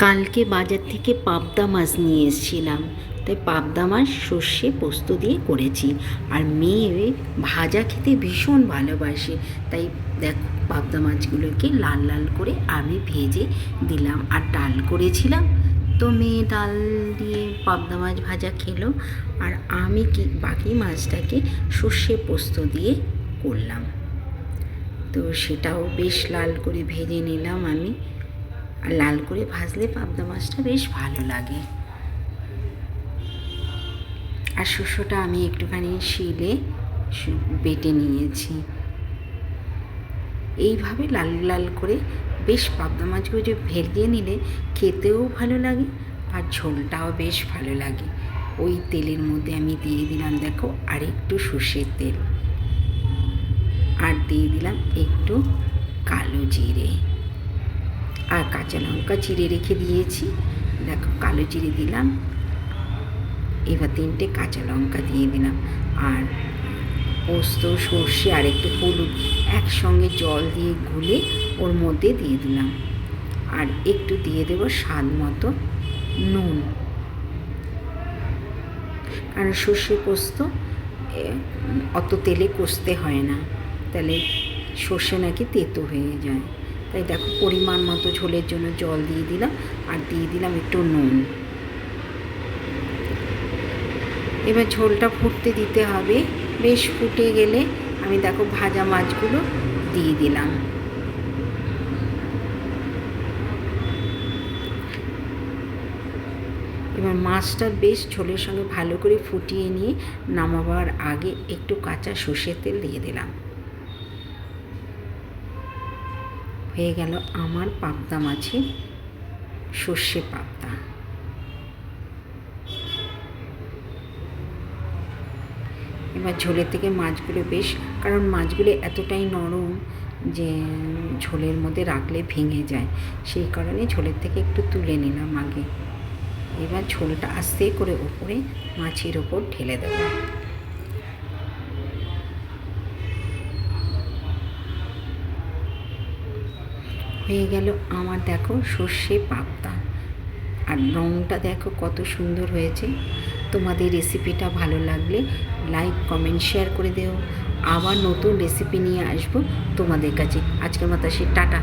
কালকে বাজার থেকে পাবদা মাছ নিয়ে এসেছিলাম, তাই পাবদা মাছ সর্ষে পোস্ত দিয়ে করেছি। আর মেয়ে ভাজা খেতে ভীষণ ভালোবাসে, তাই দেখো পাবদা মাছগুলোকে লাল লাল করে আমি ভেজে দিলাম। আর ডাল করেছিলাম, তো মেয়ে ডাল দিয়ে পাবদা মাছ ভাজা খেলো। আর আমি বাকি মাছটাকে সর্ষে পোস্ত দিয়ে করলাম, তো সেটাও বেশ লাল করে ভেজে নিলাম আমি। আর লাল করে ভাজলে পাবদা মাছটা বেশ ভালো লাগে। আর শস্যটা আমি একটুখানি শিলে বেটে নিয়েছি। এইভাবে লাল লাল করে বেশ পাবদা মাছগুলো যে ভেজে নিলে খেতেও ভালো লাগে আর ঝোলটাও বেশ ভালো লাগে। ওই তেলের মধ্যে আমি দিয়ে দিলাম দেখো আর একটু সর্ষের তেল, আর দিয়ে দিলাম একটু কালো জিরে, আর কাঁচা লঙ্কা চিড়ে রেখে দিয়েছি। দেখো কালো জিরে দিলাম, এবার 3টে কাঁচা লঙ্কা দিয়ে দিলাম, আর পোস্ত সর্ষে আর একটু হলুদ একসঙ্গে জল দিয়ে গুলে ওর মধ্যে দিয়ে দিলাম। আর একটু দিয়ে দেবো স্বাদ মতো নুন, কারণ সর্ষে পোস্ত অত তেলে কষতে হয় না, তাহলে সর্ষে নাকি তেতো হয়ে যায়। তাই দেখো পরিমাণ মতো ঝোলের জন্য জল দিয়ে দিলাম, আর দিয়ে দিলাম একটু নুন। এবার ঝোলটা ফুটতে দিতে হবে। বেশ ফুটে গেলে আমি দেখো ভাজা মাছগুলো দিয়ে দিলাম। এবার মাছটা বেশ ঝোলের সঙ্গে ভালো করে ফুটিয়ে নিয়ে নামাবার আগে একটু কাঁচা সর্ষের তেল দিয়ে দিলাম। হয়ে গেল আমার পাবদা মাছের সর্ষে পাবদা। এবার ঝোলের থেকে মাছগুলো বেশ, কারণ মাছগুলো এতটাই নরম যে ঝোলের মধ্যে রাখলে ভেঙে যায়, সেই কারণে ঝোলের থেকে একটু তুলে নিলাম আগে। এবার ঝোলটা আস্তে করে ওপরে মাছের ওপর ঢেলে দেব। হয়ে গেল আমার দেখো সর্ষে পাবদা, আর রঙটা দেখো কত সুন্দর হয়েছে। তোমাদের রেসিপিটা ভালো লাগলে লাইক কমেন্ট শেয়ার করে দিও। আবার নতুন রেসিপি নিয়ে আসবো তোমাদের কাছে। আজকের মতো টাটা।